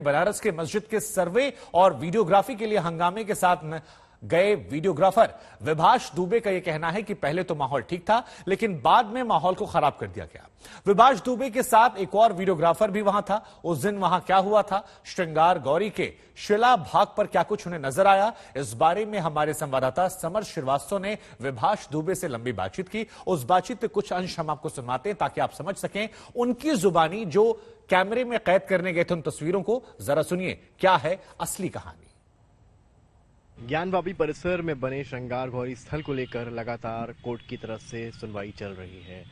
बनारस के मस्जिद के सर्वे और वीडियोग्राफी के लिए हंगामे के साथ गए वीडियोग्राफर विभाष दुबे का यह कहना है कि पहले तो माहौल ठीक था, लेकिन बाद में माहौल को खराब कर दिया गया। विभाष दुबे के साथ एक और वीडियोग्राफर भी वहां था। उस दिन वहां क्या हुआ था, श्रृंगार गौरी के शिला भाग पर क्या कुछ उन्हें नजर आया, इस बारे में हमारे संवाददाता समर श्रीवास्तव ने विभाष दुबे से लंबी बातचीत की। उस बातचीत के कुछ अंश हम आपको सुनाते हैं ताकि आप समझ सकें उनकी जुबानी जो कैमरे में कैद करने गए थे उन तस्वीरों को। जरा सुनिए क्या है असली कहानी। ज्ञानवापी परिसर में बने श्रृंगार गौरी स्थल को लेकर लगातार कोर्ट की तरफ से सुनवाई चल रही है।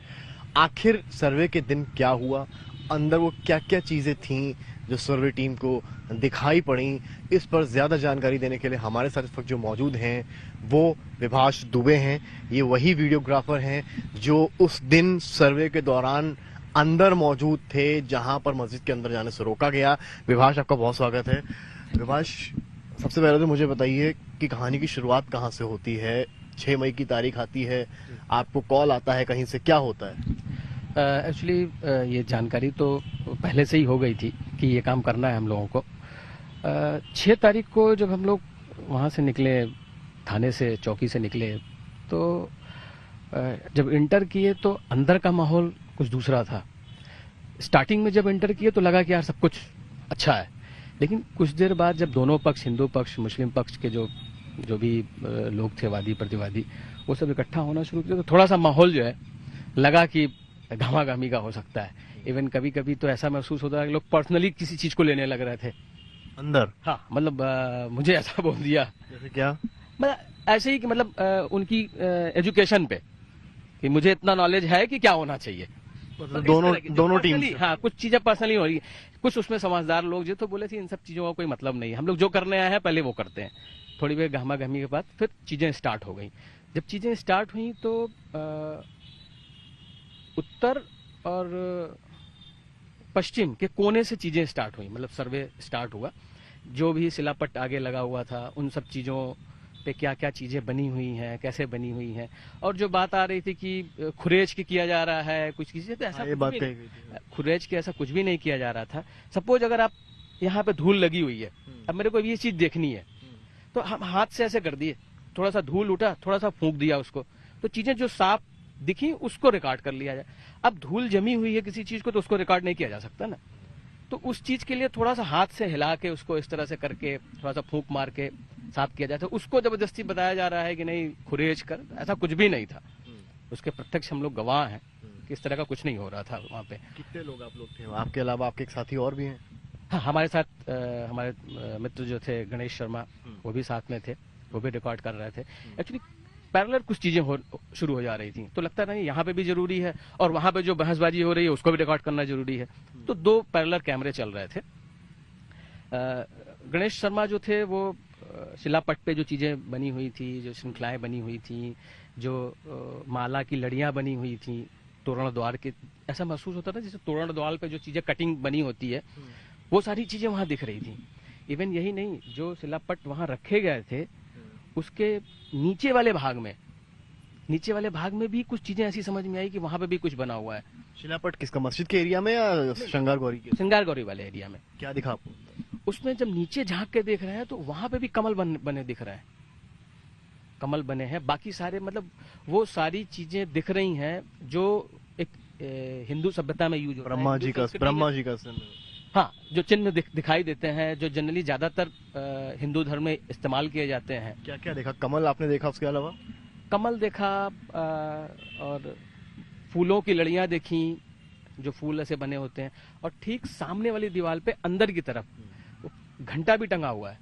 आखिर सर्वे के दिन क्या हुआ, अंदर वो क्या क्या चीजें थीं जो सर्वे टीम को दिखाई पड़ी, इस पर ज्यादा जानकारी देने के लिए हमारे साथ इस वक्त जो मौजूद हैं वो विभाष दुबे हैं। ये वही वीडियोग्राफर हैं जो उस दिन सर्वे के दौरान अंदर मौजूद थे जहां पर मस्जिद के अंदर जाने से रोका गया। विभाष, आपका बहुत स्वागत है। विभाष, सबसे पहले तो मुझे बताइए कि कहानी की शुरुआत कहाँ से होती है। 6 मई की तारीख आती है, आपको कॉल आता है कहीं से, क्या होता है? एक्चुअली ये जानकारी तो पहले से ही हो गई थी कि ये काम करना है हम लोगों को। 6 तारीख को जब हम लोग वहाँ से निकले, थाने से, चौकी से निकले, तो जब इंटर किए तो अंदर का माहौल कुछ दूसरा था। स्टार्टिंग में जब इंटर किए तो लगा कि यार सब कुछ अच्छा है, लेकिन कुछ देर बाद जब दोनों पक्ष, हिंदू पक्ष, मुस्लिम पक्ष के जो भी लोग थे, वादी प्रतिवादी, वो सब इकट्ठा होना शुरू किया तो थोड़ा सा माहौल जो है लगा कि घमाघमी का हो सकता है। इवन कभी कभी तो ऐसा महसूस होता है कि लोग पर्सनली किसी चीज को लेने लग रहे थे अंदर। हाँ, मतलब मुझे ऐसा बोल दिया। जैसे क्या? मतलब ऐसे ही कि मतलब उनकी एजुकेशन पे कि मुझे इतना नॉलेज है कि क्या होना चाहिए। मतलब दोनों टीम। हाँ, कुछ चीजें पर्सनली हो रही है। कुछ उसमें समझदार लोग जो तो बोले थे इन सब चीजों का कोई मतलब नहीं है, हम लोग जो करने आए हैं पहले वो करते हैं। थोड़ी देर गहमा गहमी के बाद फिर चीजें स्टार्ट हो गई। जब चीजें स्टार्ट हुई तो उत्तर और पश्चिम के कोने से चीजें स्टार्ट हुई। मतलब सर्वे स्टार्ट हुआ, जो भी शिलापट्ट आगे लगा हुआ था उन सब चीजों पे क्या क्या चीजें बनी हुई हैं, कैसे बनी हुई हैं, और जो बात आ रही थी कि खुरेज की किया जा रहा है कुछ चीजें, तो ऐसा खुरेज की ऐसा कुछ भी नहीं किया जा रहा था। सपोज अगर आप यहाँ पे धूल लगी हुई है, अब मेरे को ये चीज देखनी है तो हम हाथ से ऐसे कर दिए, थोड़ा सा धूल उठा, थोड़ा सा फूंक दिया उसको, तो चीजें जो साफ दिखी उसको रिकॉर्ड कर लिया जाए। अब धूल जमी हुई है किसी चीज को तो उसको रिकॉर्ड नहीं किया जा सकता ना, तो उस चीज के लिए थोड़ा सा हाथ से हिला के उसको इस तरह से करके थोड़ा सा फूंक मार के साफ किया जाए। तो उसको जबरदस्ती बताया जा रहा है कि नहीं खुरेज कर, ऐसा कुछ भी नहीं था। उसके प्रत्यक्ष हम लोग गवाह हैं कि इस तरह का कुछ नहीं हो रहा था वहाँ पे। कितने लोग आप लोग थे? आपके अलावा आपके एक साथी और भी हैं? हाँ, हमारे साथ हमारे मित्र जो थे गणेश शर्मा, वो भी साथ में थे, वो भी रिकॉर्ड कर रहे थे। एक्चुअली पैरेलल कुछ चीजें शुरू हो जा रही थी, तो लगता नहीं यहाँ पे भी जरूरी है और वहां पे जो बहसबाजी हो रही है उसको भी रिकॉर्ड करना जरूरी है, तो 2 पैरेलल कैमरे चल रहे थे। गणेश शर्मा जो थे वो शिलापट्ट पे जो चीजें बनी हुई थी, जो श्रृंखलाएं बनी हुई थी, जो माला की लड़ियां बनी हुई थी तोरण द्वार के, ऐसा महसूस होता था जैसे तोरण द्वार पे जो चीजें कटिंग बनी होती है वो सारी चीजें वहां दिख रही थी। इवन यही नहीं, जो शिलापट्ट वहां रखे गए थे उसके नीचे वाले भाग में भी कुछ चीजें ऐसी समझ में आई कि वहां पे भी कुछ बना हुआ है। शिलापट्ट किसका, मस्जिद के एरिया में या श्रृंगार गौरी के? श्रृंगार गौरी वाले एरिया में। क्या दिखा आपको? उसमें जब नीचे झांक के देख रहे हैं तो वहां पे भी कमल बने दिख रहे हैं, कमल बने हैं। बाकी सारे मतलब वो सारी चीजें दिख रही हैं जो एक हिंदू सभ्यता में यूज होता है। ब्रह्मा जी का हाँ, जो चिन्ह दिखाई देते हैं, जो जनरली ज्यादातर हिंदू धर्म में इस्तेमाल किए जाते हैं। क्या क्या देखा? कमल आपने देखा, उसके अलावा? कमल देखा और फूलों की लड़ियां देखी, जो फूल ऐसे बने होते हैं, और ठीक सामने वाली दीवार पे अंदर की तरफ घंटा भी टंगा हुआ है।